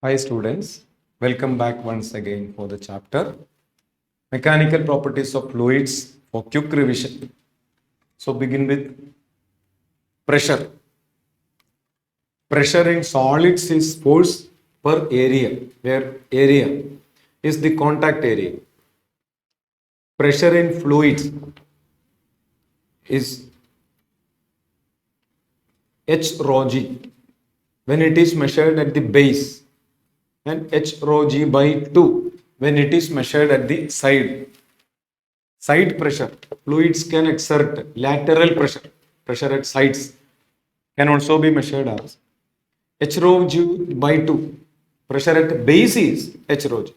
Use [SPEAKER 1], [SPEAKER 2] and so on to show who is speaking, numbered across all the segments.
[SPEAKER 1] Hi students, welcome back once again for the chapter Mechanical Properties of Fluids for quick revision. So begin with pressure. Pressure in solids is force per area, where area is the contact area. Pressure in fluids is H rho g when it is measured at the base and H rho g by 2 when it is measured at the side. Side pressure, fluids can exert lateral pressure at sides can also be measured as H rho g by 2. Pressure at base is H rho g.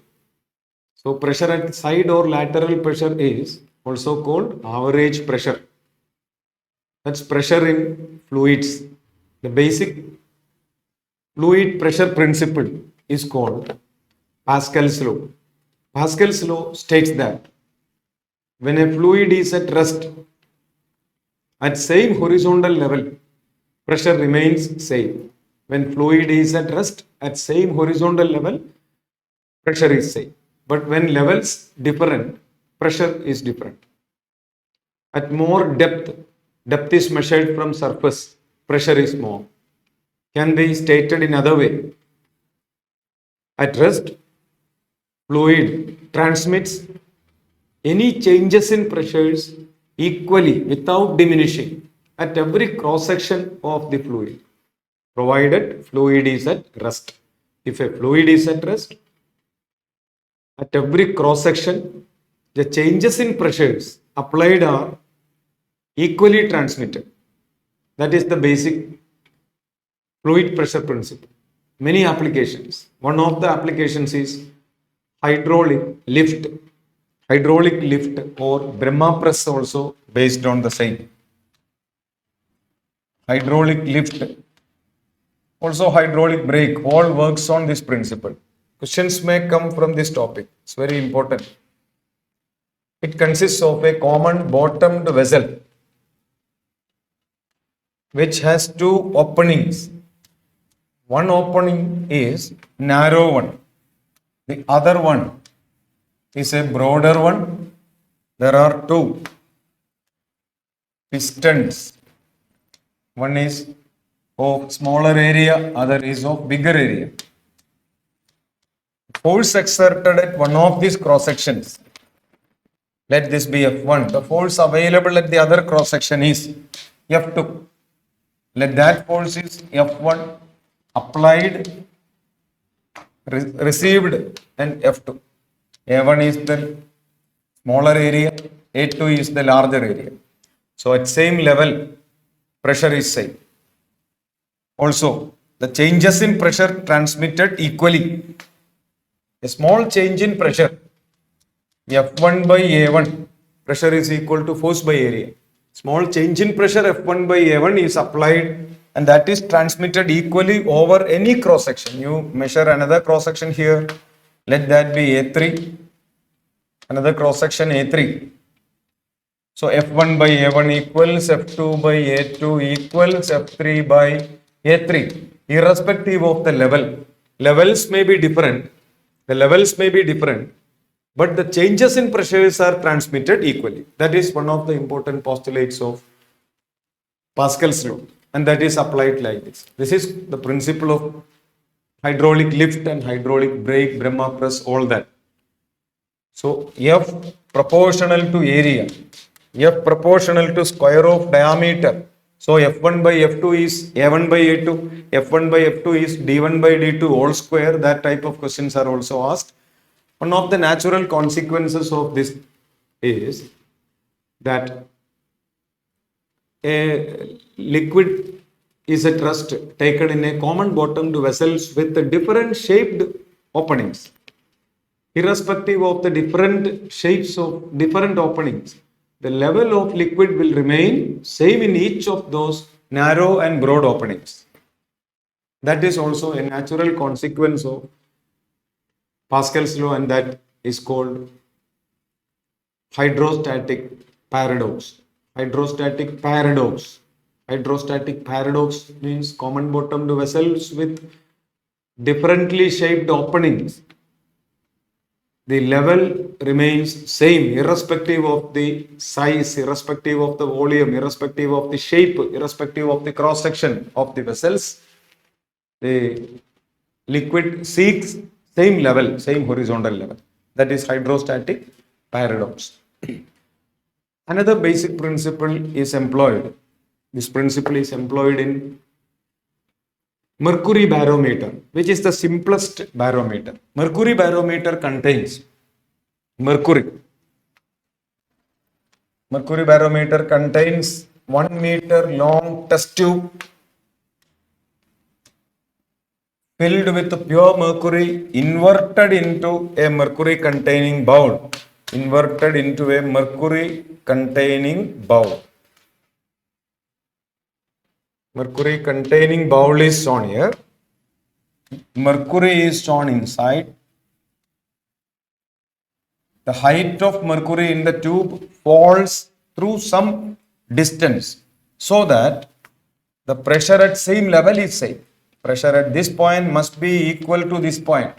[SPEAKER 1] So pressure at side or lateral pressure is also called average pressure. That's pressure in fluids. The basic fluid pressure principle is called Pascal's law. Pascal's law states that when a fluid is at rest at same horizontal level, pressure remains same. When fluid is at rest at same horizontal level, pressure is same. But when levels different, pressure is different. At more depth is measured from surface, pressure is more. Can be stated in other way. At rest, fluid transmits any changes in pressures equally without diminishing at every cross section of the fluid, provided fluid is at rest. If a fluid is at rest, at every cross section, the changes in pressures applied are equally transmitted. That is the basic fluid pressure principle. Many applications. One of the applications is hydraulic lift. Hydraulic lift or Brahma press also based on the same. Hydraulic lift, also hydraulic brake, all works on this principle. Questions may come from this topic. It's very important. It consists of a common bottomed vessel which has two openings. One opening is narrow one. The other one is a broader one. There are two pistons. One is of smaller area, other is of bigger area. Force exerted at one of these cross sections, let this be F1. The force available at the other cross section is F2. Let that force is F1 applied, received, and F2. A1 is the smaller area, A2 is the larger area. So at same level, pressure is same. Also, the changes in pressure transmitted equally. A small change in pressure, F1 by A1, pressure is equal to force by area. Small change in pressure F1 by A1 is applied and that is transmitted equally over any cross section. You measure another cross section here, let that be A3, another cross section A3. So F1 by A1 equals F2 by A2 equals F3 by A3, irrespective of the level. Levels may be different, but the changes in pressures are transmitted equally. That is one of the important postulates of Pascal's law, and that is applied like this. This is the principle of hydraulic lift and hydraulic brake, Brahma press, all that. So F proportional to area, F proportional to square of diameter. So F1 by F2 is A1 by A2, F1 by F2 is D1 by D2 all square. That type of questions are also asked. One of the natural consequences of this is that a liquid is at rest taken in a common bottomed vessels with different shaped openings. Irrespective of the different shapes of different openings, the level of liquid will remain same in each of those narrow and broad openings. That is also a natural consequence of Pascal's law, and that is called hydrostatic paradox. Hydrostatic paradox. Hydrostatic paradox means common bottomed vessels with differently shaped openings, the level remains same irrespective of the size, irrespective of the volume, irrespective of the shape, irrespective of the cross section of the vessels. The liquid seeks same level, same horizontal level. That is hydrostatic paradox. Another basic principle is employed. This principle is employed in mercury barometer, which is the simplest barometer. Mercury barometer contains mercury. Mercury barometer contains 1 meter long test tube filled with pure mercury inverted into a mercury containing bowl. Inverted into a mercury containing bowl. Mercury containing bowl is shown here. Mercury is shown inside. The height of mercury in the tube falls through some distance so that the pressure at same level is same. Pressure at this point must be equal to this point.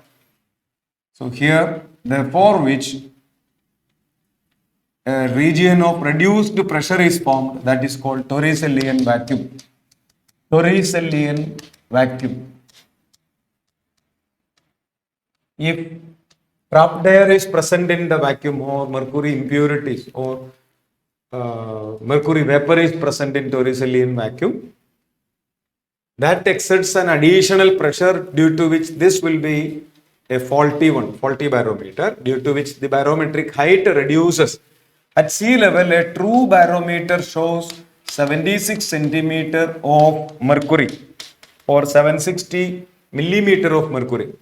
[SPEAKER 1] So here, therefore, which a region of reduced pressure is formed, that is called Torricellian vacuum. Torricellian vacuum. If trapped air is present in the vacuum or mercury impurities or mercury vapor is present in Torricellian vacuum, that exerts an additional pressure due to which this will be a faulty barometer, due to which the barometric height reduces. At sea level, a true barometer shows 76 centimeter of mercury or 760 millimeter of mercury.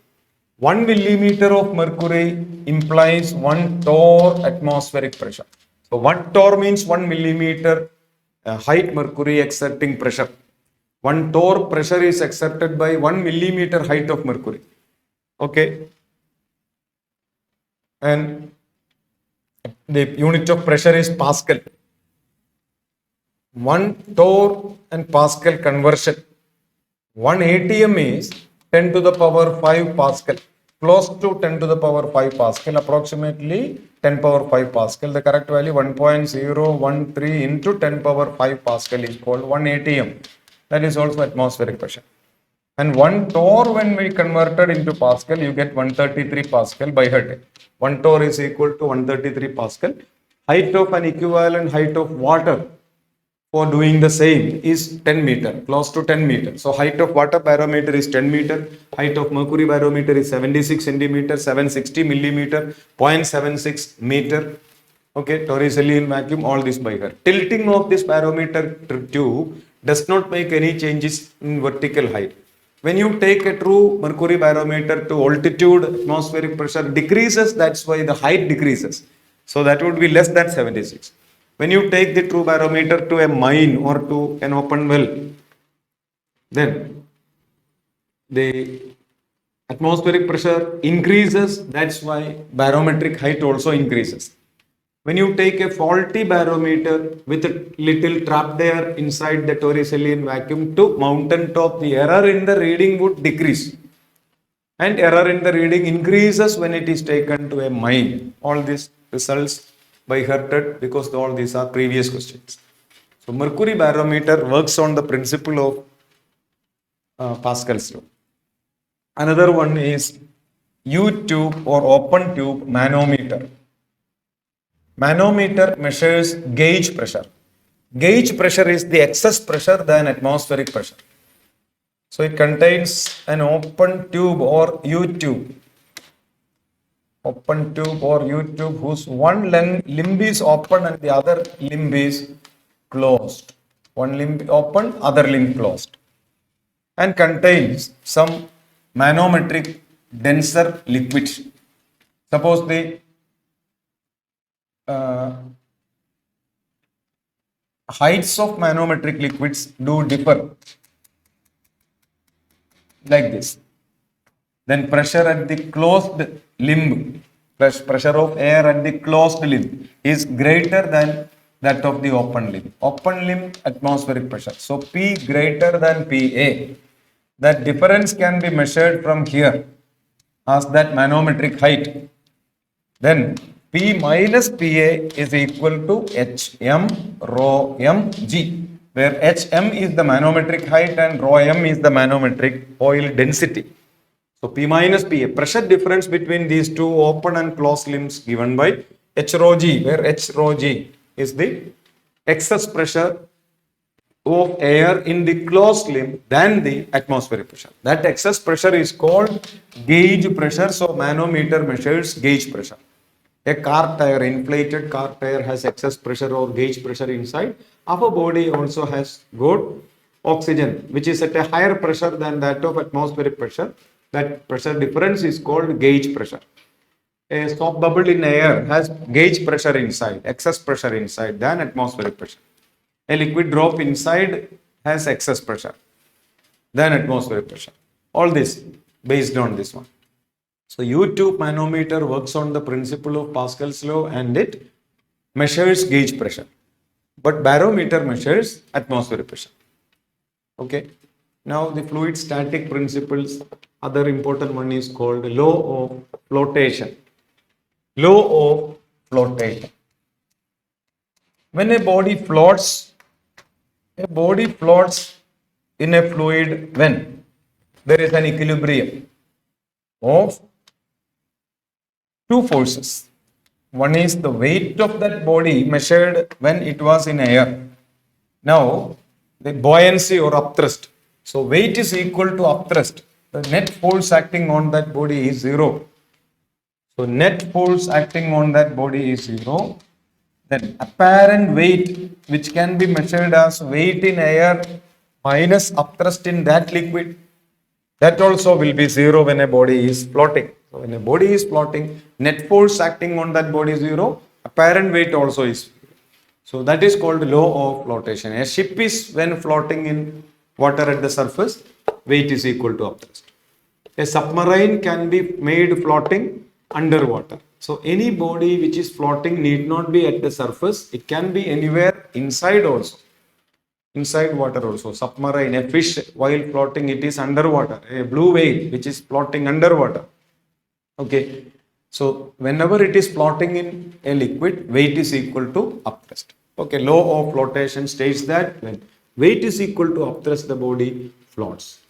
[SPEAKER 1] 1 millimeter of mercury implies 1 torr atmospheric pressure. So 1 torr means 1 millimeter height mercury exerting pressure. 1 torr pressure is exerted by 1 millimeter height of mercury. Okay. And the unit of pressure is Pascal. 1 torr and Pascal conversion. 1 atm is 10 to the power 5 Pascal. Close to 10 to the power 5 Pascal, approximately 10 power 5 Pascal. The correct value 1.013 into 10 power 5 Pascal is called 1 atm. That is also atmospheric pressure. And 1 torr, when we converted into Pascal, you get 133 Pascal by head. 1 torr is equal to 133 Pascal. Height of an equivalent height of water for doing the same is 10 meter, close to 10 meter. So height of water barometer is 10 meter. Height of mercury barometer is 76 centimeter, 760 millimeter, 0.76 meter. Okay, Torricellian vacuum, all this by her. Tilting of this barometer tube does not make any changes in vertical height. When you take a true mercury barometer to altitude, atmospheric pressure decreases, that's why the height decreases. So that would be less than 76. When you take the true barometer to a mine or to an open well, then the atmospheric pressure increases, that's why barometric height also increases. When you take a faulty barometer with a little trapped air inside the Torricellian vacuum to mountain top, the error in the reading would decrease. And error in the reading increases when it is taken to a mine. All these results by heard because all these are previous questions. So mercury barometer works on the principle of Pascal's law. Another one is U-tube or open tube manometer. Manometer measures gauge pressure. Gauge pressure is the excess pressure than atmospheric pressure. So it contains an open tube or U-tube. Open tube or U-tube whose one limb is open and the other limb is closed. One limb open, other limb closed. And contains some manometric denser liquid. Suppose the heights of manometric liquids do differ like this. Then pressure at the closed limb, pressure of air at the closed limb is greater than that of the open limb. Open limb atmospheric pressure. So P greater than PA. that difference can be measured from here as that manometric height, then P minus PA is equal to HM rho mg, where HM is the manometric height and rho m is the manometric oil density. So P minus PA, pressure difference between these two open and closed limbs given by H rho g, where H rho g is the excess pressure of air in the closed limb than the atmospheric pressure. That excess pressure is called gauge pressure. So manometer measures gauge pressure. A car tire, inflated car tire has excess pressure or gauge pressure inside. Our body also has got oxygen, which is at a higher pressure than that of atmospheric pressure. That pressure difference is called gauge pressure. A soap bubble in air has gauge pressure inside, excess pressure inside than atmospheric pressure. A liquid drop inside has excess pressure than atmospheric pressure. All this based on this one. So U-tube manometer works on the principle of Pascal's law and it measures gauge pressure. But barometer measures atmospheric pressure. Okay. Now the fluid static principles, other important one is called law of flotation. Law of flotation. When a body floats in a fluid when there is an equilibrium of two forces. One is the weight of that body measured when it was in air. Now, the buoyancy or upthrust. So, weight is equal to upthrust. The net force acting on that body is zero. So, net force acting on that body is zero. Then apparent weight, which can be measured as weight in air minus upthrust in that liquid, that also will be zero when a body is floating. So when a body is floating, net force acting on that body is zero, apparent weight also is zero. So that is called law of flotation. A ship is when floating in water at the surface, weight is equal to upthrust. A submarine can be made floating underwater. So any body which is floating need not be at the surface. It can be anywhere inside also. Inside water also. Submarine, a fish while floating, it is underwater. A blue whale which is floating underwater. Okay. So whenever it is floating in a liquid, weight is equal to upthrust. Okay. Law of flotation states that when weight is equal to upthrust, the body floats.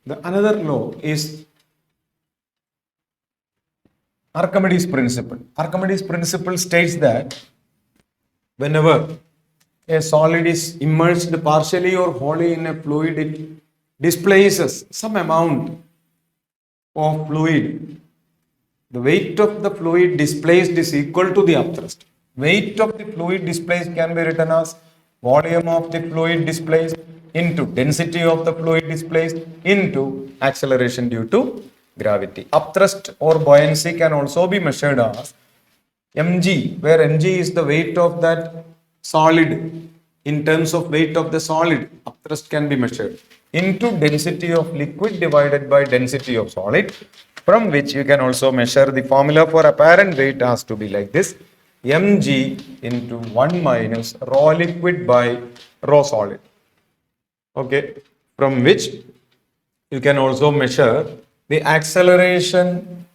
[SPEAKER 1] The another law is Archimedes principle. Archimedes principle states that whenever a solid is immersed partially or wholly in a fluid, it displaces some amount of fluid. The weight of the fluid displaced is equal to the upthrust. Weight of the fluid displaced can be written as volume of the fluid displaced into density of the fluid displaced into acceleration due to gravity. Upthrust or buoyancy can also be measured as mg, where mg is the weight of that solid. In terms of weight of the solid, upthrust can be measured into density of liquid divided by density of solid, from which you can also measure the formula for apparent weight has to be like this: mg into 1 minus rho liquid by rho solid. Okay, from which you can also measure the acceleration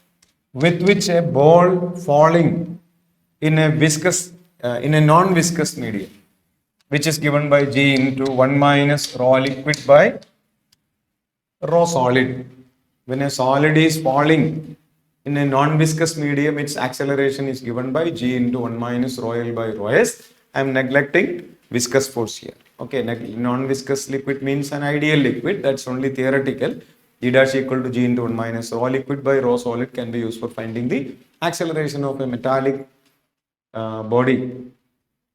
[SPEAKER 1] with which a ball falling in a non-viscous medium, which is given by G into 1 minus rho liquid by rho solid. When a solid is falling in a non-viscous medium, its acceleration is given by G into 1 minus rho L by rho S. I am neglecting viscous force here. Okay, non-viscous liquid means an ideal liquid. That's only theoretical. G dash equal to G into 1 minus rho liquid by rho solid can be used for finding the acceleration of a metallic body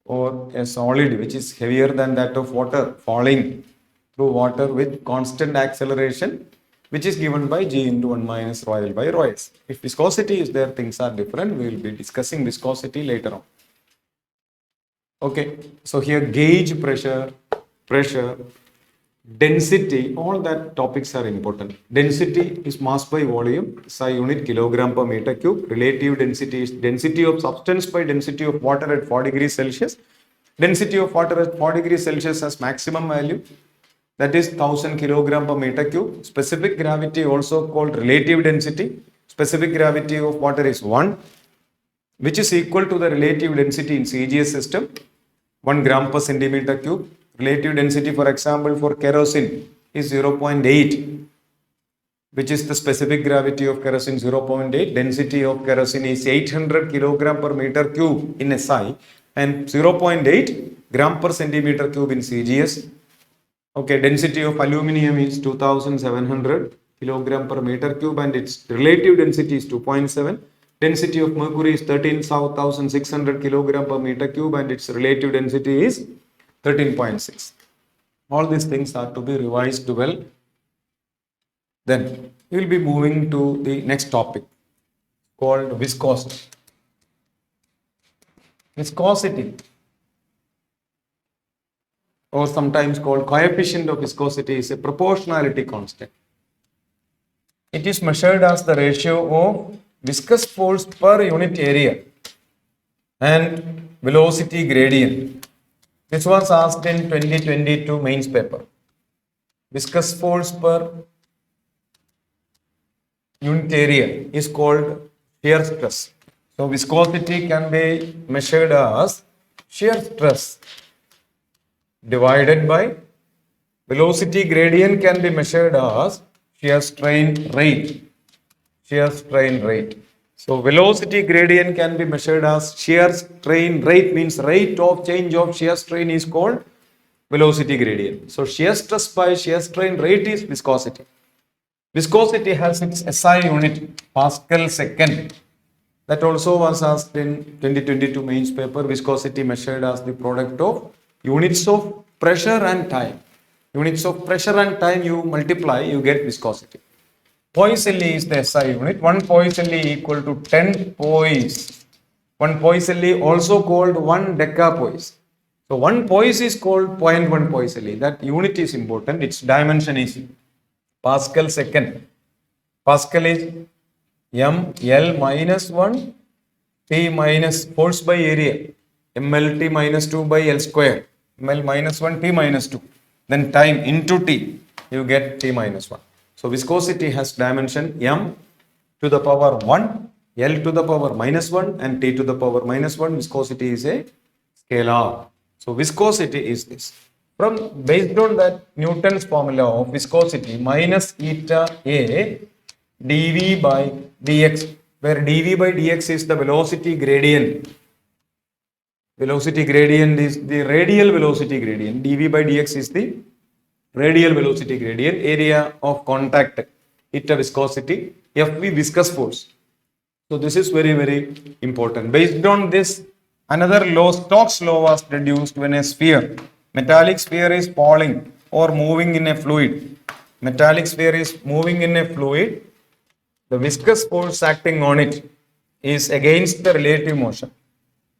[SPEAKER 1] or a solid which is heavier than that of water falling through water with constant acceleration, which is given by G into 1 minus rho L by rho S. If viscosity is there, things are different. We will be discussing viscosity later on. Okay, so here gauge pressure, density, all that topics are important. Density is mass by volume, SI unit kilogram per meter cube. Relative density is density of substance by density of water at 4 degrees Celsius. Density of water at 4 degrees Celsius has maximum value. that is 1000 kilogram per meter cube. Specific gravity also called relative density. Specific gravity of water is 1, which is equal to the relative density in CGS system, 1 gram per centimeter cube. Relative density, for example, for kerosene is 0.8, which is the specific gravity of kerosene 0.8. Density of kerosene is 800 kilogram per meter cube in SI and 0.8 gram per centimeter cube in CGS. Okay, density of aluminium is 2700 kilogram per meter cube and its relative density is 2.7. Density of mercury is 13,600 kilogram per meter cube and its relative density is 13.6. All these things are to be revised well. Then we will be moving to the next topic called viscosity. Viscosity, or sometimes called coefficient of viscosity, is a proportionality constant. It is measured as the ratio of viscous force per unit area and velocity gradient. This was asked in 2022 mains paper. Viscous force per unit area is called shear stress. So viscosity can be measured as shear stress divided by velocity gradient can be measured as shear strain rate. Shear strain rate. So velocity gradient can be measured as shear strain rate, means rate of change of shear strain is called velocity gradient. So shear stress by shear strain rate is viscosity. Viscosity has its SI unit, Pascal second. That also was asked in 2022 mains paper. Viscosity measured as the product of units of pressure and time. Units of pressure and time you multiply, you get viscosity. Poiseuille is the SI unit. 1 Poiseuille equal to 10 poise. 1 Poiseuille also called 1 decapoise. So 1 poise is called 0.1 Poiseuille. That unit is important. Its dimension is Pascal second. Pascal is ML minus 1 T minus force by area, MLT minus 2 by L square, ML minus 1 T minus 2. Then time into T, you get T minus 1. So viscosity has dimension M to the power 1, L to the power minus 1 and T to the power minus 1. Viscosity is a scalar. So viscosity is this. Based on that Newton's formula of viscosity minus eta A dV by dx, where dV by dx is the velocity gradient. Velocity gradient is the radial velocity gradient. dV by dx is the radial velocity gradient. Area of contact, eta viscosity, Fv viscous force. So this is very, very important. Based on this, another law, Stokes law, was deduced when a sphere, metallic sphere, is falling or moving in a fluid. Metallic sphere is moving in a fluid. The viscous force acting on it is against the relative motion,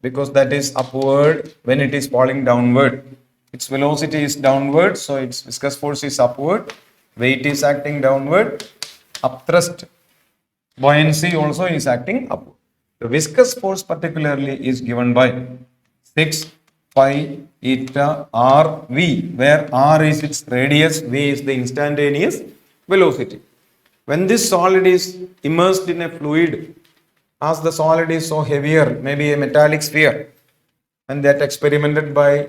[SPEAKER 1] because that is upward when it is falling downward. Its velocity is downward, so its viscous force is upward. Weight is acting downward. Upthrust buoyancy also is acting upward. The viscous force particularly is given by 6 pi eta r v, where r is its radius, v is the instantaneous velocity. When this solid is immersed in a fluid, as the solid is so heavier, maybe a metallic sphere, and that experimented by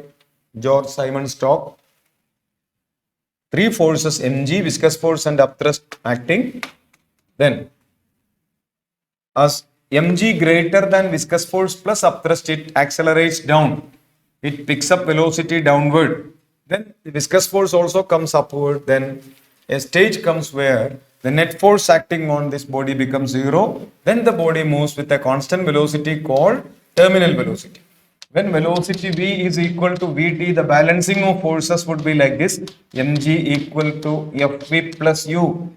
[SPEAKER 1] George Simon Stokes, 3 forces mg, viscous force and upthrust acting, then as mg greater than viscous force plus upthrust, it accelerates down, it picks up velocity downward, then the viscous force also comes upward. Then a stage comes where the net force acting on this body becomes 0. Then the body moves with a constant velocity called terminal velocity. When velocity v is equal to vt, the balancing of forces would be like this: mg equal to fv plus u,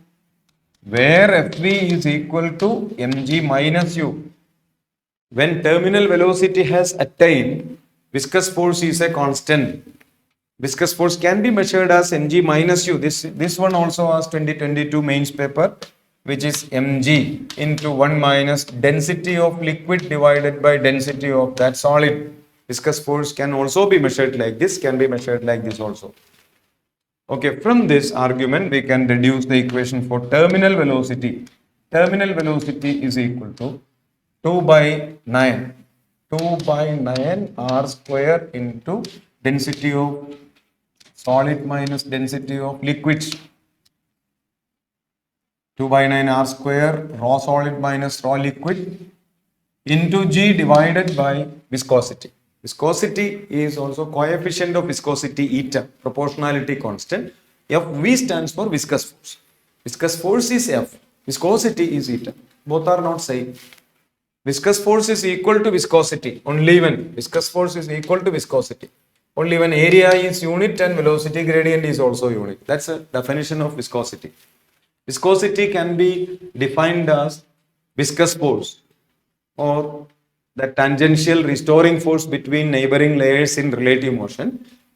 [SPEAKER 1] where fv is equal to mg minus u. When terminal velocity has attained, viscous force is a constant. Viscous force can be measured as mg minus u. This one also was 2022 mains paper, which is mg into 1 minus density of liquid divided by density of that solid. Viscous force can also be measured like this, can be measured like this also. Okay, from this argument, we can reduce the equation for terminal velocity. Terminal velocity is equal to 2 by 9. 2 by 9 r square into density of solid minus density of liquids. 2 by 9 r square raw solid minus raw liquid into G divided by viscosity. Viscosity is also coefficient of viscosity eta, proportionality constant. Fv stands for viscous force. Viscous force is F. Viscosity is eta. Both are not same. Viscous force is equal to viscosity only when viscous force is equal to viscosity. Only when area is unit and velocity gradient is also unit. That's a definition of viscosity. Viscosity can be defined as viscous force or the tangential restoring force between neighboring layers in relative motion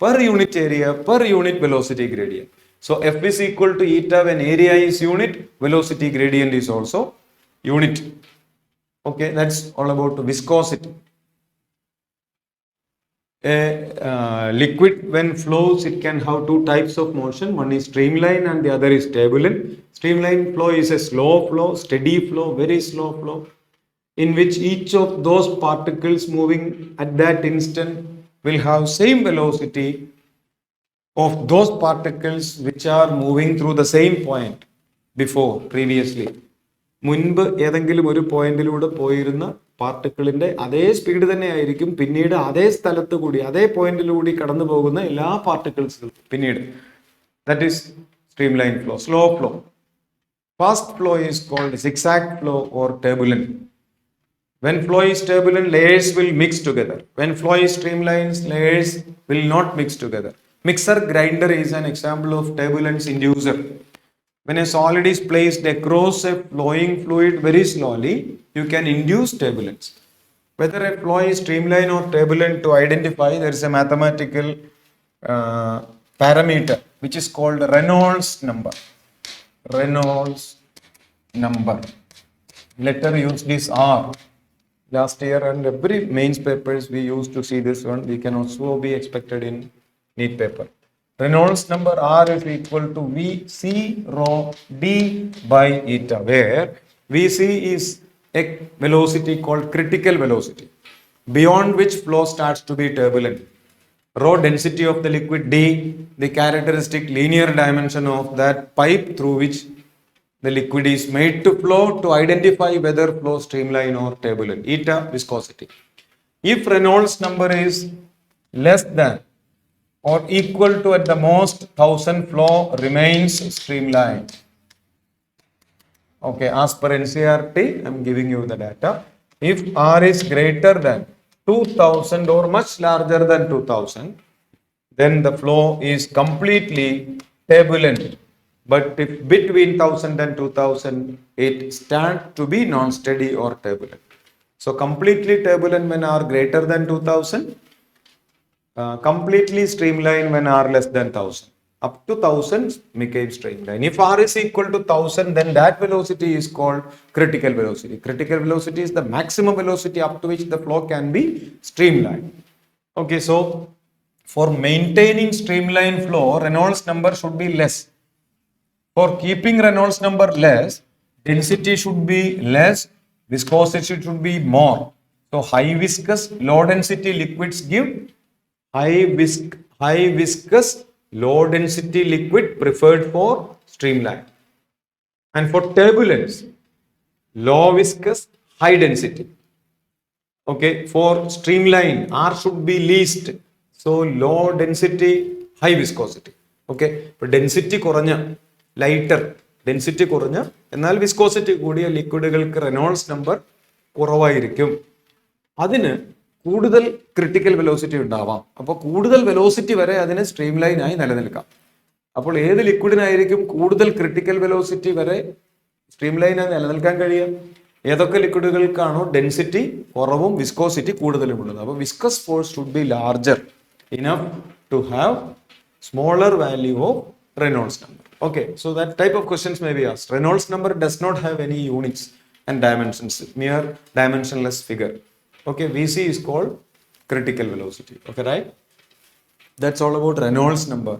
[SPEAKER 1] per unit area per unit velocity gradient. So F is equal to eta when area is unit, velocity gradient is also unit. Okay, that's all about viscosity. A liquid when flows, it can have two types of motion. One is streamline and the other is turbulent. Streamline flow is a slow flow, steady flow, very slow flow, in which each of those particles moving at that instant will have same velocity of those particles which are moving through the same point before previously. മുൻപ് ഏതെങ്കിലും ഒരു പോയിന്റിലൂടെ പോയിരുന്ന പാർട്ടിക്കിളിന്റെ അതേ speed തന്നെ ആയിരിക്കും പിന്നീട് അതേ സ്ഥലത്ത് കൂടി അതേ പോയിന്റിലൂടെ കടന്നു പോകുന്ന എല്ലാ പാർട്ടിക്കിൾസും പിന്നീട്. That is streamline flow. Slow flow. Fast flow is called zigzag flow or turbulent. When flow is turbulent, layers will mix together. When flow is streamlined, layers will not mix together. Mixer grinder is an example of turbulence inducer. When a solid is placed across a flowing fluid very slowly, you can induce turbulence. Whether a flow is streamlined or turbulent, to identify, there is a mathematical parameter which is called Reynolds number. Reynolds number. Letter used is R. Last year and every mains papers we used to see this one. We can also be expected in Neet paper. Reynolds number R is equal to Vc rho d by eta, where Vc is a velocity called critical velocity, beyond which flow starts to be turbulent. Rho density of the liquid, d the characteristic linear dimension of that pipe through which the liquid is made to flow, to identify whether flow streamline or turbulent. Eta viscosity. If Reynolds number is less than or equal to at the most 1000, flow remains streamlined. Okay, as per NCERT, I am giving you the data. If R is greater than 2000 or much larger than 2000, then the flow is completely turbulent. But if between 1000 and 2000, it starts to be non-steady or turbulent. So completely turbulent when R greater than 2000, completely streamlined when R less than 1000. Up to 1000 became streamlined. If R is equal to 1000, then that velocity is called critical velocity. Critical velocity is the maximum velocity up to which the flow can be streamlined. Okay, so for maintaining streamlined flow, Reynolds number should be less. For keeping Reynolds number less, density should be less, viscosity should be more. So high viscous, low density liquids give high viscous, low density liquid preferred for streamline. And for turbulence, low viscous, high density. Okay, for streamline, R should be least. So low density, high viscosity. Okay, but density കുറഞ്ഞ lighter density കുറഞ്ഞ എന്നാൽ viscosity കൂടിയ ലിക്വിഡുകൾക്ക് Reynolds number കുറവായിരിക്കും. അതിന് കൂടുതൽ critical velocity ഉണ്ടാവാം. അപ്പോൾ കൂടുതൽ വെലോസിറ്റി വരെ അതിന് സ്ട്രീംലൈൻ ആയി നിലനിൽക്കാം. അപ്പോൾ ഏത് ലിക്വിഡിനായിരിക്കും കൂടുതൽ ക്രിട്ടിക്കൽ വെലോസിറ്റി വരെ സ്ട്രീംലൈൻ ആയി നിലനിൽക്കാൻ കഴിയുക? ഏതൊക്കെ ലിക്വിഡുകൾക്കാണോ ഡെൻസിറ്റി കുറവും വിസ്കോസിറ്റി കൂടുതലും ഉള്ളത്. അപ്പോൾ viscous force should be larger enough to have smaller value of Reynolds number. Okay, so that type of questions may be asked. Reynolds number does not have any units and dimensions, mere dimensionless figure. Okay, Vc is called critical velocity. Okay, right? That's all about Reynolds number.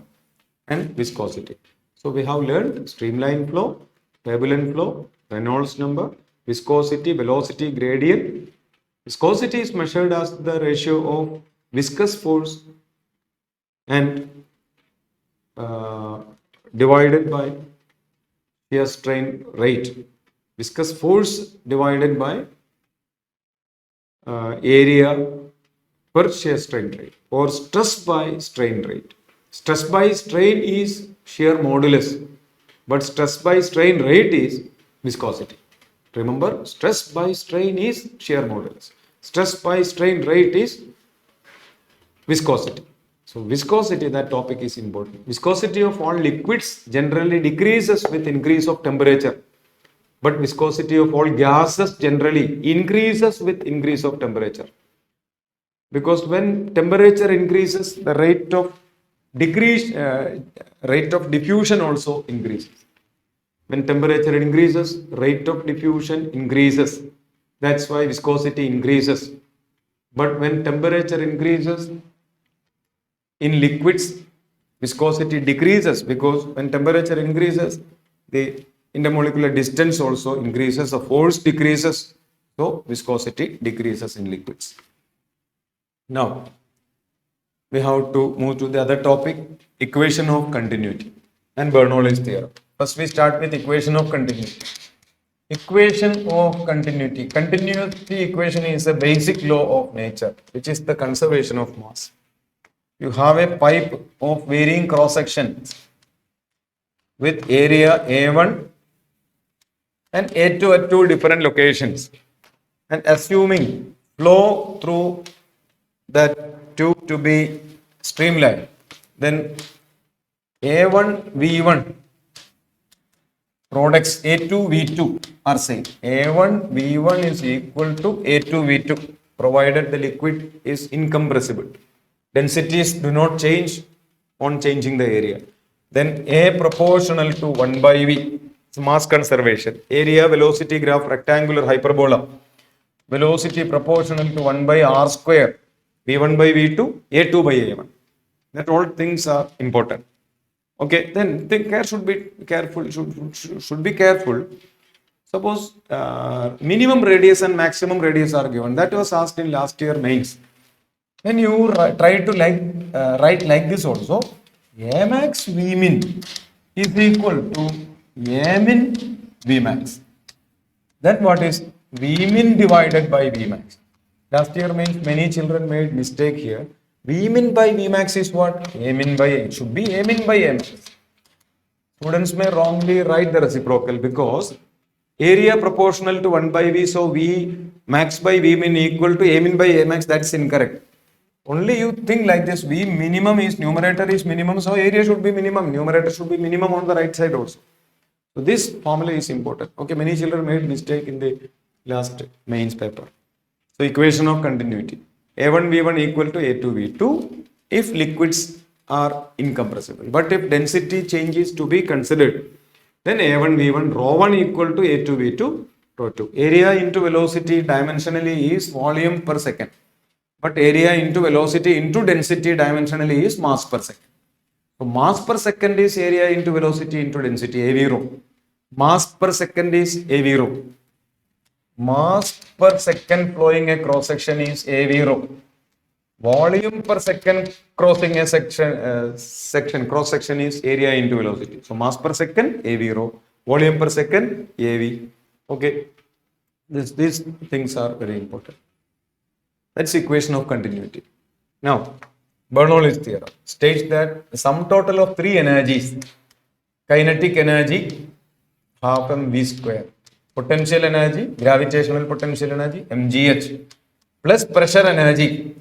[SPEAKER 1] and viscosity. So we have learned streamline flow, turbulent flow, Reynolds number, viscosity, velocity gradient. Viscosity is measured as the ratio of viscous force and divided by shear strain rate. Viscous force divided by area per shear strain rate or stress by strain rate. Stress by strain is shear modulus, but stress by strain rate is viscosity. Remember, stress by strain is shear modulus. Stress by strain rate is viscosity. So viscosity, that topic is important. Viscosity of all liquids generally decreases with increase of temperature, but viscosity of all gases generally increases with increase of temperature. Because when temperature increases, the rate of diffusion also increases. When temperature increases, rate of diffusion increases. That's why viscosity increases. But when temperature increases in liquids, viscosity decreases, because when temperature increases, the intermolecular distance also increases, the force decreases, so viscosity decreases in liquids. Now, we have to move to the other topic, equation of continuity and Bernoulli's theorem. First, we start with equation of continuity. Equation of continuity. Continuity equation is a basic law of nature, which is the conservation of mass. You have a pipe of varying cross section with area A1 and A2 at two different locations, and assuming flow through that tube to be streamlined, then A1 V1 products A2 V2 are same. A1 V1 is equal to A2 V2 provided the liquid is incompressible. Densities do not change on changing the area. Then A proportional to 1 by V, it's mass conservation. Area velocity graph rectangular hyperbola. Velocity proportional to 1 by R square. V1 by V2, A2 by A1. That all things are important. Okay, then the care should be careful. Should be careful. Suppose minimum radius and maximum radius are given. That was asked in last year mains. Then you try to write like this also. A max V min is equal to A min V max. Then what is V min divided by V max? Last year many children made mistake here. V min by V max is what? A min by A. It should be A min by A max. Students may wrongly write the reciprocal because area proportional to 1 by V, so V max by V min equal to A min by A max, that's incorrect. Only you think like this, V minimum is, numerator is minimum, so area should be minimum, numerator should be minimum on the right side also. So this formula is important. Okay, many children made mistake in the last mains paper. So equation of continuity. A1 V1 equal to A2 V2 if liquids are incompressible. But if density change is to be considered, then A1 V1 rho 1 equal to A2 V2 rho 2. Area into velocity dimensionally is volume per second. But area into velocity into density dimensionally is mass per second. So mass per second is area into velocity into density, AV rho. Mass per second is AV rho. Mass per second flowing a cross section is AV rho. Volume per second crossing a cross section is area into velocity. So mass per second AV rho. Volume per second AV. Okay. These things are very important. That's equation of continuity. Now, Bernoulli's theorem states that the sum total of three energies, kinetic energy, half mv square, potential energy, gravitational potential energy, mgh, plus pressure energy,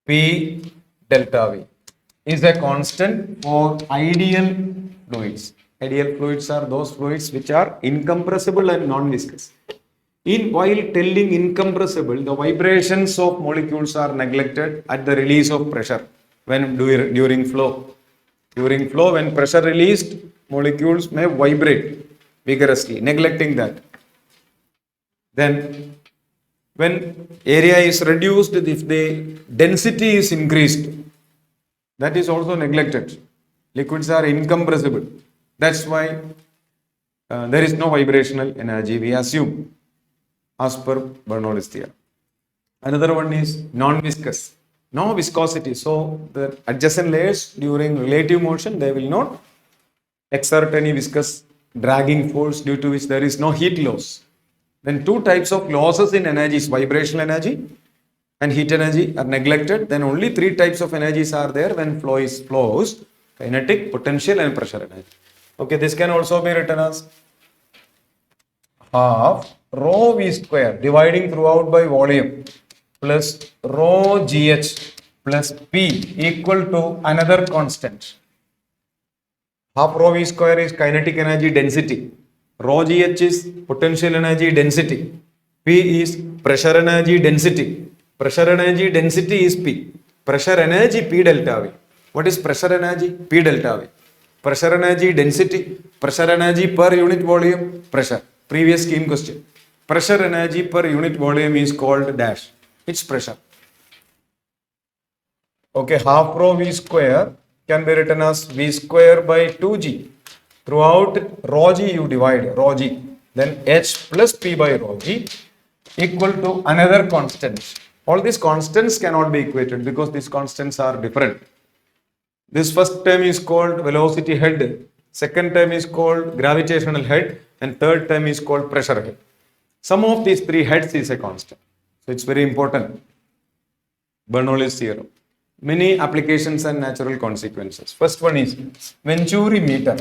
[SPEAKER 1] P delta V, is a constant for ideal fluids. Ideal fluids are those fluids which are incompressible and non-viscous. While telling incompressible, the vibrations of molecules are neglected at the release of pressure when during flow. During flow, when pressure released, molecules may vibrate vigorously, neglecting that. Then, when area is reduced, if the density is increased, that is also neglected. Liquids are incompressible. That's why there is no vibrational energy, we assume, as per Bernoulli's theorem. Another one is non-viscous. No viscosity. So the adjacent layers during relative motion, they will not exert any viscous dragging force, due to which there is no heat loss. When two types of losses in energies, vibrational energy and heat energy, are neglected, then only three types of energies are there when flows: kinetic, potential, and pressure energy. Okay, this can also be written as half rho v square dividing throughout by volume plus rho gh plus p equal to another constant. Half rho v square is kinetic energy density. Rho gh is potential energy density. P is pressure energy density. Pressure energy density is P. Pressure energy P delta V. What is pressure energy? P delta V. Pressure energy density. Pressure energy per unit volume. Pressure. Previous scheme question. Pressure energy per unit volume is called dash. It's pressure. Okay, half rho V square can be written as V square by 2G. Throughout rho G you divide rho G. Then H plus P by rho G equal to another constant. All these constants cannot be equated because these constants are different. This first term is called velocity head. Second term is called gravitational head. And third term is called pressure head. Sum of these three heads is a constant. So it's very important. Bernoulli's theorem. Many applications and natural consequences. First one is Venturi meter.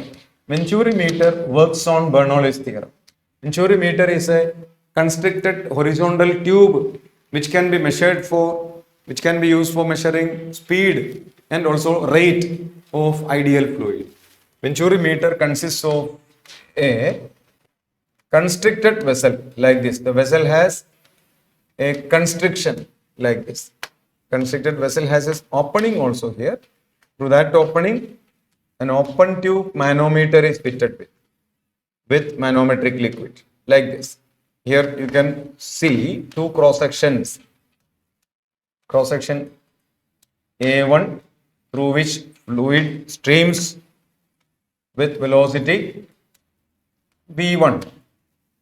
[SPEAKER 1] Venturi meter works on Bernoulli's theorem. Venturi meter is a constricted horizontal tube which can be used for measuring speed and also rate of ideal fluid. Venturi meter consists of a constricted vessel like this. The vessel has a constriction like this. Constricted vessel has an opening also here. Through that opening, an open tube manometer is fitted with manometric liquid like this. Here you can see two cross sections. Cross section A1 through which fluid streams with velocity V1.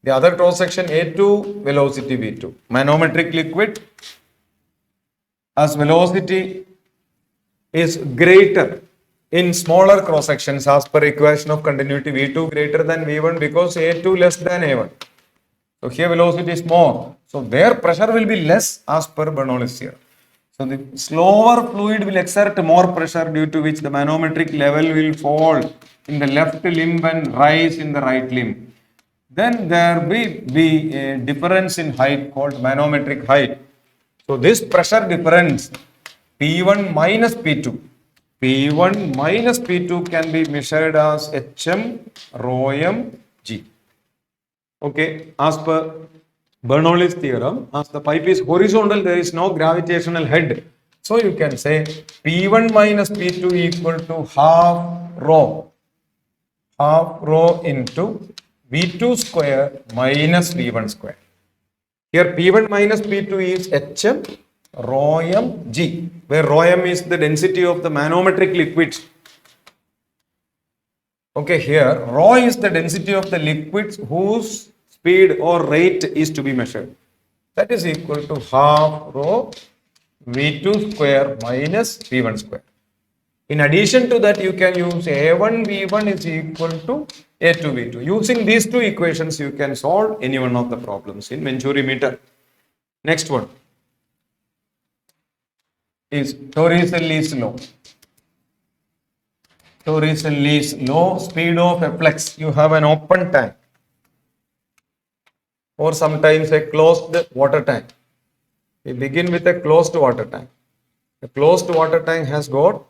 [SPEAKER 1] The other cross section A2 velocity V2. Manometric liquid, as velocity is greater in smaller cross sections as per equation of continuity, V2 greater than V1 because A2 less than A1. So here velocity is more. So their pressure will be less as per Bernoulli's theorem. So the slower fluid will exert more pressure, due to which the manometric level will fall in the left limb and rise in the right limb. Then there will be a difference in height called manometric height. So this pressure difference P1 minus P2. P1 minus P2 can be measured as HM rho m G. Okay, as per Bernoulli's theorem, as the pipe is horizontal, there is no gravitational head. So you can say P1 minus P2 equal to half rho into V2 square minus V1 square. Here P1 minus P2 is HM rho m G, where rho m is the density of the manometric liquids. Okay, here rho is the density of the liquids whose speed or rate is to be measured. That is equal to half rho V2 square minus V1 square. In addition to that, you can use A1 V1 is equal to A2 V2. Using these two equations, you can solve any one of the problems in Venturi meter. Next one is Torricelli's law. Torricelli's law, speed of a flux. You have an open tank or sometimes a closed water tank. We begin with a closed water tank. The closed water tank has got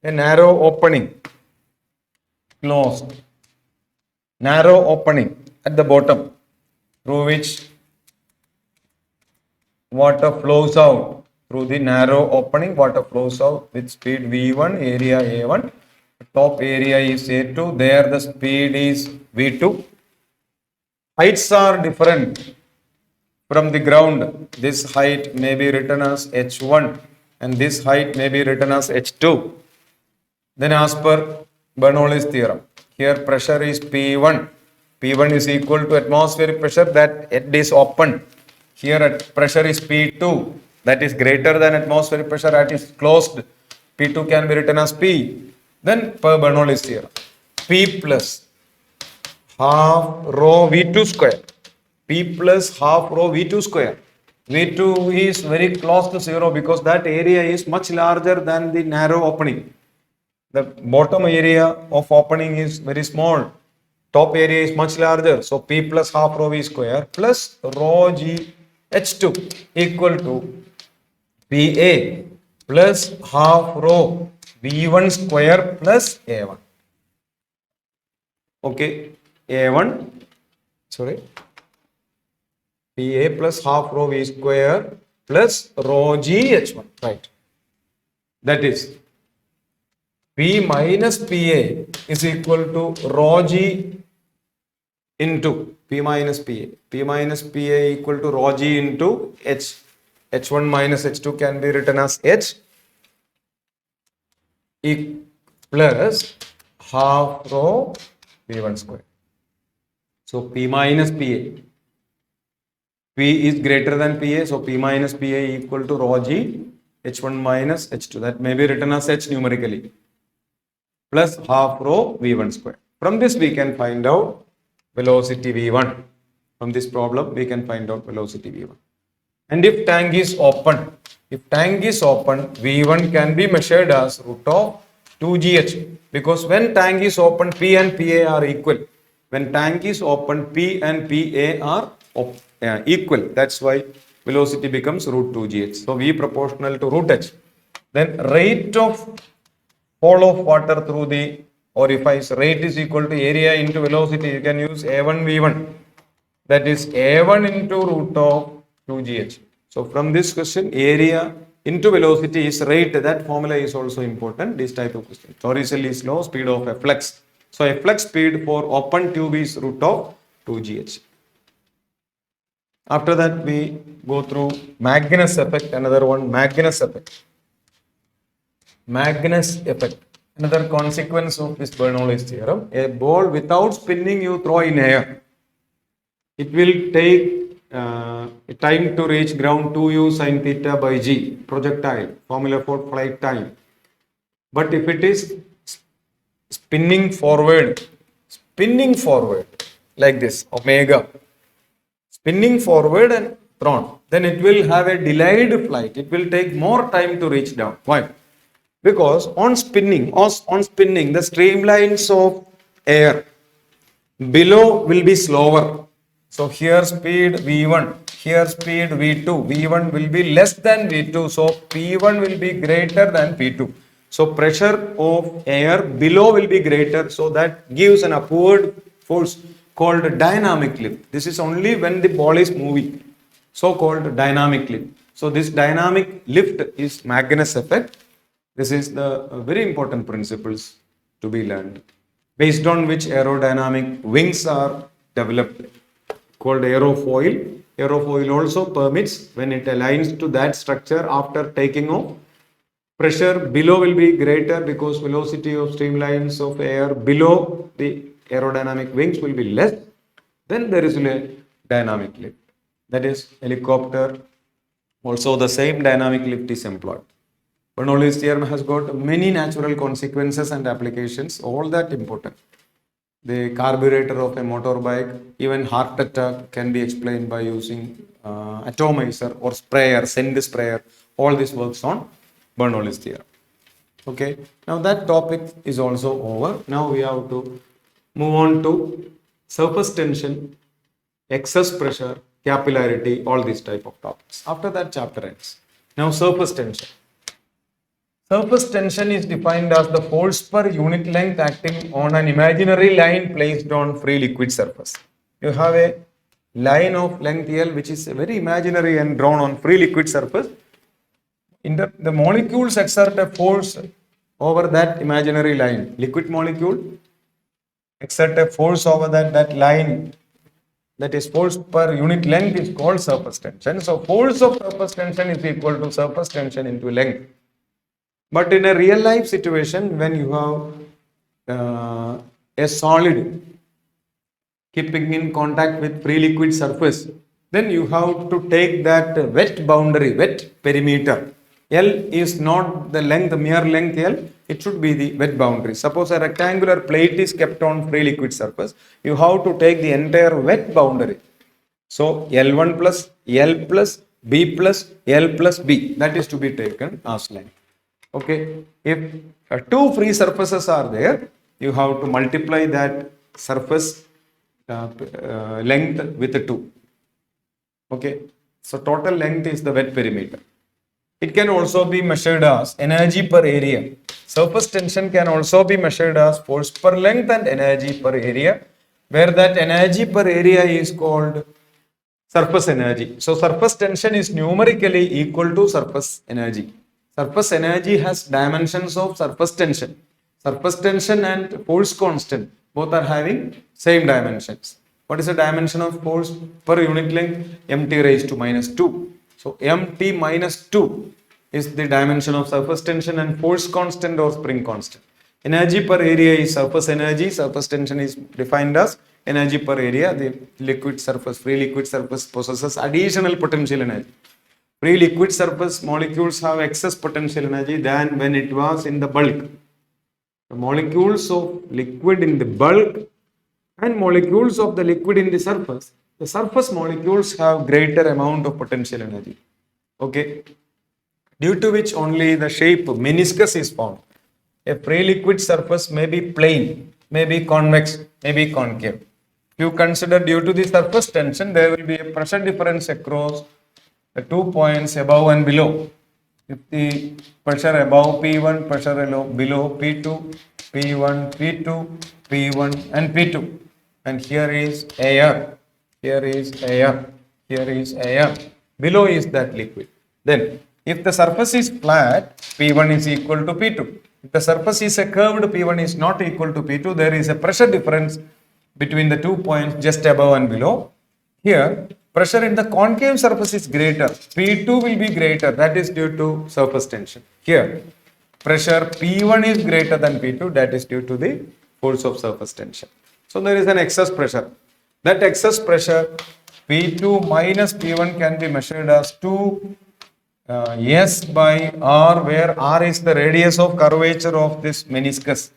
[SPEAKER 1] a narrow opening, closed, narrow opening at the bottom through which water flows out. Through the narrow opening, water flows out with speed V1, area A1, top area is A2, there the speed is V2. Heights are different from the ground. This height may be written as H1 and this height may be written as H2. Then as per Bernoulli's theorem, here pressure is P1. P1 is equal to atmospheric pressure that it is open. Here pressure is P2, that is greater than atmospheric pressure that is closed. P2 can be written as P. Then per Bernoulli's theorem, P plus half rho V2 square. P plus half rho V2 square. V2 is very close to 0 because that area is much larger than the narrow opening. The bottom area of opening is very small. Top area is much larger. So P plus half rho V square plus rho G H2 equal to PA plus half rho V1 square plus A1. Okay, A1, sorry, PA plus half rho V square plus rho G H1, right. That is P minus PA is equal to rho G into P minus PA. P minus PA equal to rho G into H. H1 minus H2 can be written as H plus half rho V1 square. So P minus PA. P is greater than PA, so P minus PA equal to rho G H1 minus H2. That may be written as H numerically. Plus half rho V1 square. From this we can find out velocity V1. From this problem we can find out velocity V1. And if tank is open, V1 can be measured as root of 2GH, because when tank is open, P and PA are equal. When tank is open, P and PA are equal. That's why velocity becomes root 2GH. So V proportional to root H. Then rate of flow of water through the orifice, rate is equal to area into velocity. You can use A1 V1. That is A1 into root of 2GH. So from this question, area into velocity is rate. That formula is also important. This type of question. Torricelli is law, speed of efflux. So efflux speed for open tube is root of 2GH. After that, we go through Magnus effect. Another one, Magnus effect. Magnus effect. Another consequence of this Bernoulli's theorem. A ball without spinning you throw in air. It will take time to reach ground 2u sin theta by g, projectile, formula for flight time. But if it is spinning forward like this, omega, spinning forward and thrown, then it will have a delayed flight. It will take more time to reach down. Why? Because on spinning, the streamlines of air below will be slower. So here speed V1, here speed V2. V1 will be less than V2. So P1 will be greater than P2. So pressure of air below will be greater. So that gives an upward force called dynamic lift. This is only when the ball is moving. So called dynamic lift. So this dynamic lift is Magnus effect. This is the very important principles to be learned, based on which aerodynamic wings are developed, called aerofoil. Aerofoil also permits, when it aligns to that structure after taking off, pressure below will be greater because velocity of streamlines of air below the aerodynamic wings will be less. Then there is a dynamic lift. That is helicopter. Also the same dynamic lift is employed. Bernoulli's theorem has got many natural consequences and applications, all that important. The carburetor of a motorbike, even heart attack can be explained by using atomizer or sprayer, send sprayer. All this works on Bernoulli's theorem. Okay, now that topic is also over. Now we have to move on to surface tension, excess pressure, capillarity, all these type of topics. After that chapter ends. Now surface tension. Surface tension is defined as the force per unit length acting on an imaginary line placed on free liquid surface. You have a line of length L which is very imaginary and drawn on free liquid surface. The molecules exert a force over that imaginary line. Liquid molecule exert a force over that line. That is force per unit length is called surface tension. So force of surface tension is equal to surface tension into length. But in a real life situation, when you have a solid keeping in contact with free liquid surface, then you have to take that wet boundary, wet perimeter. L is not the length, mere length L, it should be the wet boundary. Suppose a rectangular plate is kept on free liquid surface, you have to take the entire wet boundary. So L1 plus L plus B plus L plus B, that is to be taken as length. Okay, if two free surfaces are there, you have to multiply that surface length with 2. Okay, so total length is the wet perimeter. It can also be measured as energy per area. Surface tension can also be measured as force per length and energy per area, where that energy per area is called surface energy. So surface tension is numerically equal to surface energy. Surface energy has dimensions of surface tension. Surface tension and force constant both are having same dimensions. What is the dimension of force per unit length? Mt raised to minus 2. So Mt minus 2 is the dimension of surface tension and force constant or spring constant. Energy per area is surface energy. Surface tension is defined as energy per area. The liquid surface, free liquid surface possesses additional potential energy. Free liquid surface molecules have excess potential energy than when it was in the bulk. The molecules of liquid in the bulk and molecules of the liquid in the surface molecules have greater amount of potential energy. Okay, due to which only the shape meniscus is formed. A free liquid surface may be plane, may be convex, may be concave. If you consider due to the surface tension, there will be a pressure difference across the 2 points above and below. If the pressure above P1, pressure below P2, P1, P2, P1 and P2. And here is air, here is air, here is air. Below is that liquid. Then if the surface is flat, P1 is equal to P2. If the surface is a curved, P1 is not equal to P2. There is a pressure difference between the 2 points just above and below. Here, pressure in the concave surface is greater. P2 will be greater. That is due to surface tension. Here, pressure P1 is greater than P2. That is due to the force of surface tension. So there is an excess pressure. That excess pressure P2 minus P1 can be measured as 2 S by R, where R is the radius of curvature of this meniscus.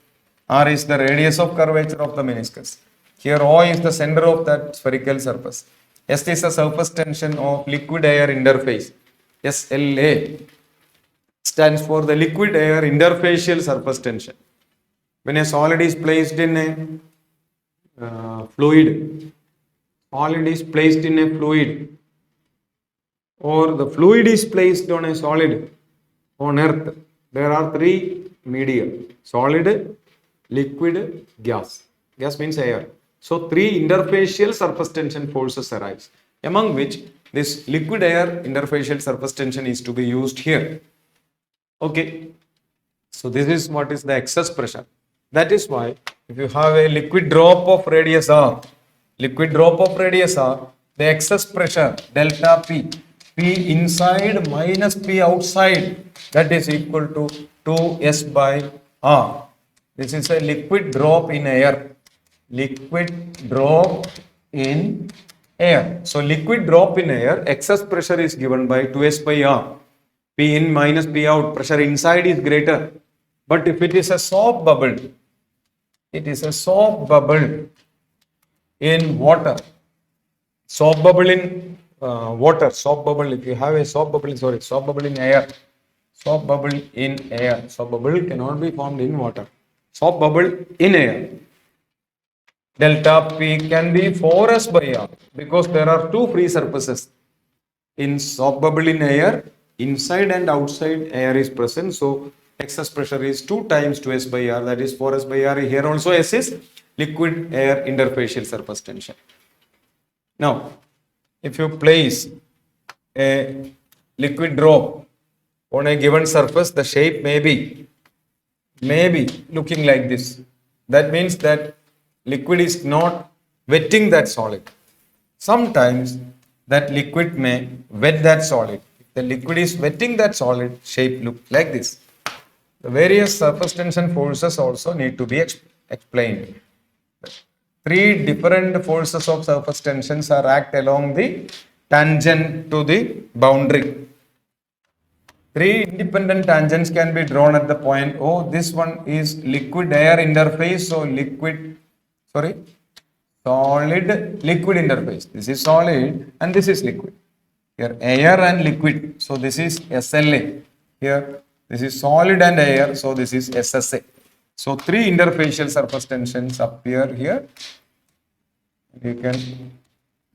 [SPEAKER 1] R is the radius of curvature of the meniscus. Here O is the center of that spherical surface. S is the surface tension of liquid air interface. SLA stands for the liquid air interfacial surface tension. When a solid is placed in a fluid, or the fluid is placed on a solid on earth, there are 3 media: solid, liquid, gas. Gas means air. So 3 interfacial surface tension forces arise, among which this liquid air interfacial surface tension is to be used here. Okay, so this is what is the excess pressure. That is why if you have a liquid drop of radius R, the excess pressure delta P, P inside minus P outside, that is equal to 2S by R. This is a liquid drop in air. So liquid drop in air, excess pressure is given by 2S by R. P in minus P out, pressure inside is greater. But if it is a soap bubble, in water. Soap bubble in water. Soap bubble, if you have a soap bubble in air. Soap bubble in air. Soap bubble cannot be formed in water. Soap bubble in air. Delta P can be 4S by R, because there are 2 free surfaces. In soap bubble in air, inside and outside air is present. So excess pressure is 2 times 2S by R, that is 4S by R. Here also S is liquid air interfacial surface tension. Now, if you place a liquid drop on a given surface, the shape may be looking like this. That means that liquid is not wetting that solid. Sometimes that liquid may wet that solid. If the liquid is wetting that solid, shape looks like this. The various surface tension forces also need to be explained. Three different forces of surface tensions are act along the tangent to the boundary. Three independent tangents can be drawn at the point O. This one is liquid air interface. So solid liquid interface. This is solid and this is liquid. Here air and liquid. So this is SLA. Here this is solid and air. So this is SSA. So three interfacial surface tensions appear here. You can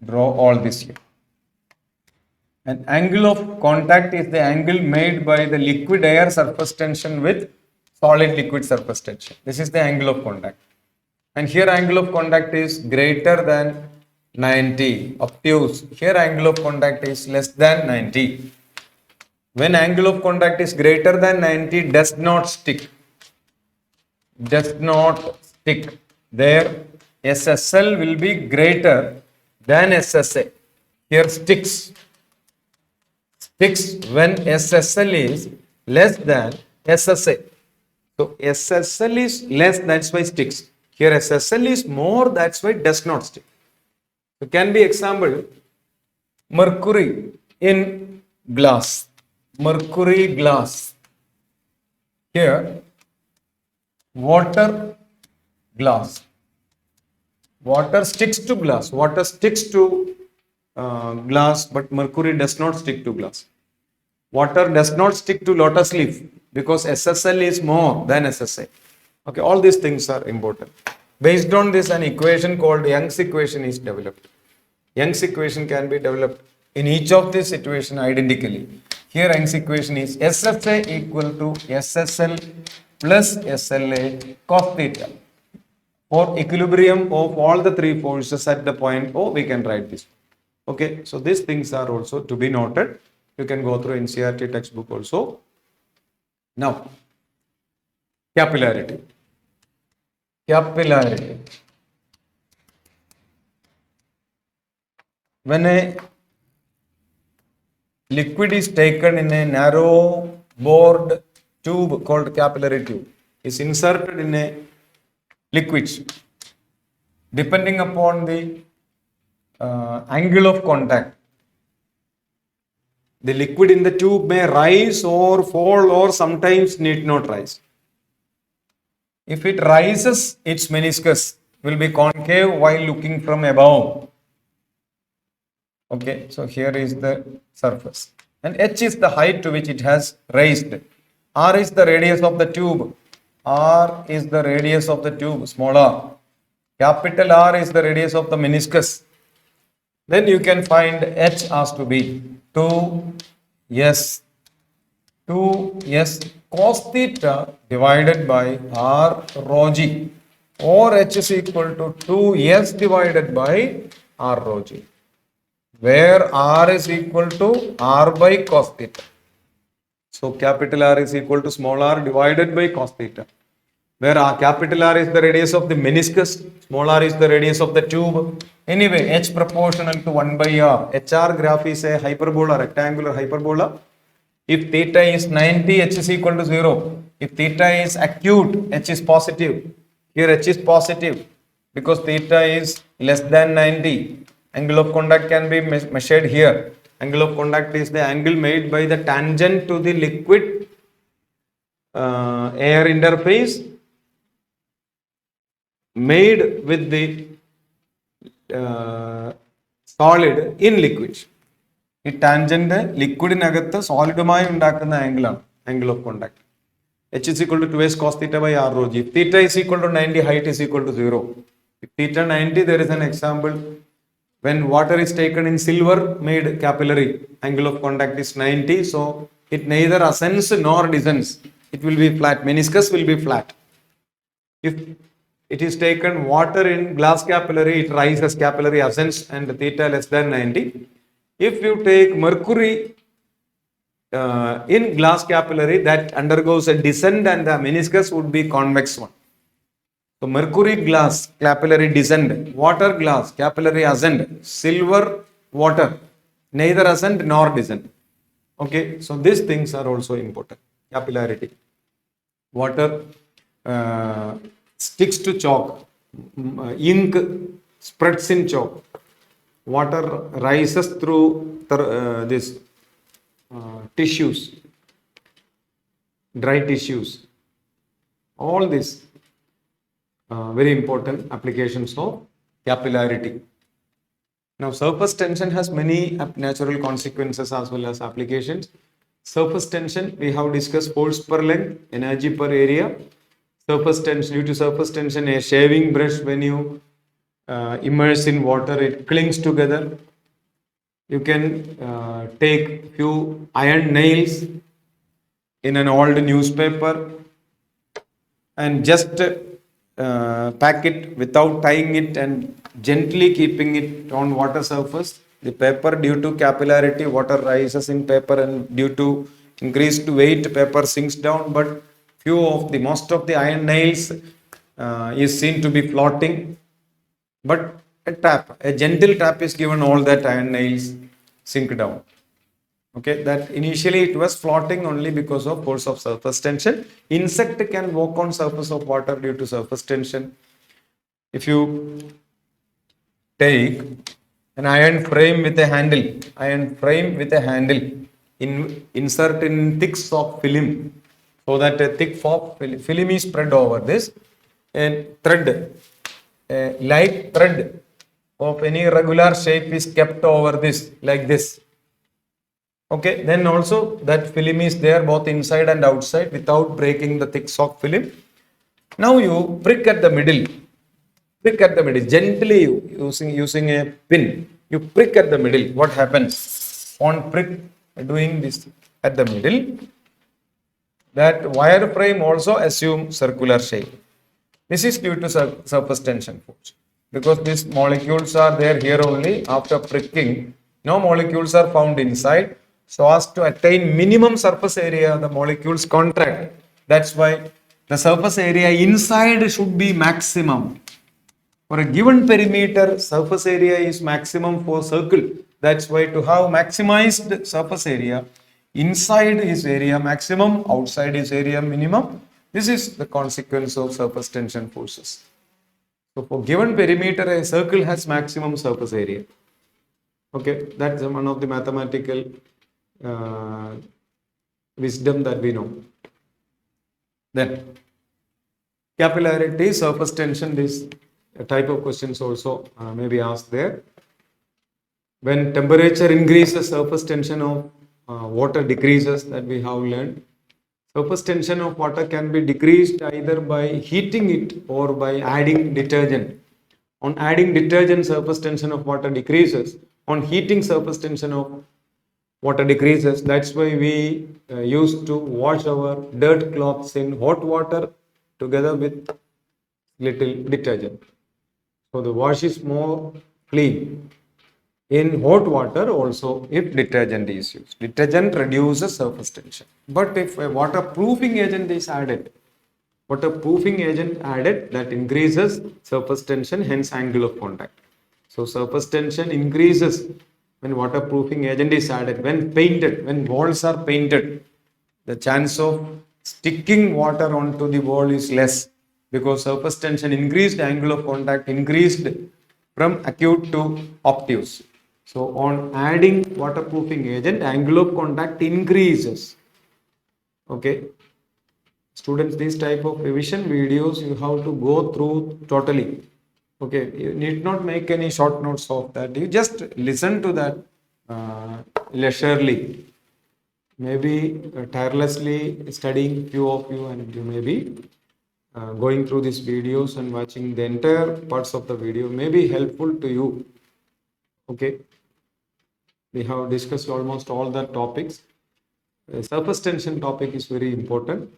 [SPEAKER 1] draw all this here. An angle of contact is the angle made by the liquid air surface tension with solid liquid surface tension. This is the angle of contact. And here angle of contact is greater than 90, obtuse. Here angle of contact is less than 90. When angle of contact is greater than 90, does not stick. Does not stick. There SSL will be greater than SSA. Here sticks. Sticks when SSL is less than SSA. So SSL is less, that's why sticks. Here SSL is more, that's why does not stick. So can be example, mercury in glass. Mercury glass. Here water glass. Water sticks to glass. Water sticks to glass, but mercury does not stick to glass. Water does not stick to lotus leaf because SSL is more than SSA. Okay, all these things are important. Based on this, an equation called Young's equation is developed. Young's equation can be developed in each of these situations identically. Here Young's equation is SSA equal to SSL plus SLA cos theta. For equilibrium of all the three forces at the point O, we can write this. Okay, so these things are also to be noted. You can go through NCERT textbook also. Now, capillarity. Capillarity. When a liquid is taken in a narrow bored tube called capillary tube, is inserted in a liquid, depending upon the angle of contact, the liquid in the tube may rise or fall or sometimes need not rise. If it rises, its meniscus will be concave while looking from above. Okay, so here is the surface. And h is the height to which it has raised. R is the radius of the tube. R is the radius of the tube, small r. Capital R is the radius of the meniscus. Then you can find h has to be 2s cos theta divided by r rho g, or h is equal to 2s divided by r rho g, where r is equal to r by cos theta. So capital R is equal to small r divided by cos theta, where capital R is the radius of the meniscus, small r is the radius of the tube. Anyway, h proportional to 1 by r. HR graph is a hyperbola, rectangular hyperbola. If theta is 90, h is equal to 0. If theta is acute, h is positive. Here h is positive because theta is less than 90. Angle of contact can be measured here. Angle of contact is the angle made by the tangent to the liquid air interface made with the solid in liquid. The tangent liquid in agatha solid angle of contact. H is equal to 2s cos theta by r rho g. If theta is equal to 90, height is equal to 0. If theta 90, there is an example. When water is taken in silver made capillary, angle of contact is 90. So it neither ascends nor descends. It will be flat. Meniscus will be flat. If it is taken water in glass capillary, it rises, capillary ascends and theta less than 90. If you take mercury in glass capillary, that undergoes a descent and the meniscus would be convex one. So mercury glass capillary descent, water glass capillary ascent, silver water neither ascent nor descent. Okay, so these things are also important. Capillarity. water sticks to chalk, ink spreads in chalk, water rises through this tissues, dry tissues. All these very important applications of capillarity. Now, surface tension has many natural consequences as well as applications. Surface tension, we have discussed force per length, energy per area. Surface tension, due to surface tension, a shaving brush, when you immerse in water, it clings together. You can take few iron nails in an old newspaper and just pack it without tying it and gently keeping it on water surface. The paper, due to capillarity, water rises in paper, and due to increased weight, paper sinks down, but most of the iron nails is seen to be floating. But a gentle tap is given, all that iron nails sink down. Okay, that initially it was floating only because of force of surface tension. Insect can walk on surface of water due to surface tension. If you take an iron frame with a handle, insert in thick soft film, so that a thick film is spread over this, and a light thread of any regular shape is kept over this, like this. Okay, then also that film is there both inside and outside without breaking the thick soft film. Now you prick at the middle, gently using a pin. You prick at the middle. What happens on prick, doing this at the middle? That wire frame also assume circular shape. This is due to surface tension force, because these molecules are there here only. After pricking, no molecules are found inside. So as to attain minimum surface area, the molecules contract. That's why the surface area inside should be maximum. For a given perimeter, surface area is maximum for circle. That's why to have maximized surface area, inside is area maximum, outside is area minimum. This is the consequence of surface tension forces. So for given perimeter, a circle has maximum surface area. Okay, that's one of the mathematical wisdom that we know. Then capillarity, surface tension, this type of questions also may be asked there. When temperature increases, surface tension of water decreases, that we have learned. Surface tension of water can be decreased either by heating it or by adding detergent. On adding detergent, surface tension of water decreases. On heating, surface tension of water decreases. That's why we used to wash our dirt cloths in hot water together with little detergent. So the wash is more clean in hot water also if detergent is used. Detergent reduces surface tension. But if a waterproofing agent is added, that increases surface tension, hence angle of contact. So surface tension increases when waterproofing agent is added. When walls are painted, the chance of sticking water onto the wall is less, because surface tension increased, angle of contact increased from acute to obtuse. So on adding waterproofing agent, angle of contact increases. Okay, students, these type of revision videos you have to go through totally. Okay, you need not make any short notes of that. You just listen to that leisurely. Maybe tirelessly studying, few of you, and you may be going through these videos and watching the entire parts of the video may be helpful to you. Okay, we have discussed almost all the topics. Surface tension topic is very important.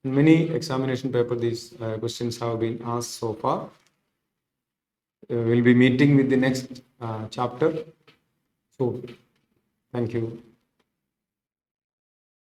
[SPEAKER 1] In many examination paper, these questions have been asked so far. We'll be meeting with the next chapter. So, thank you.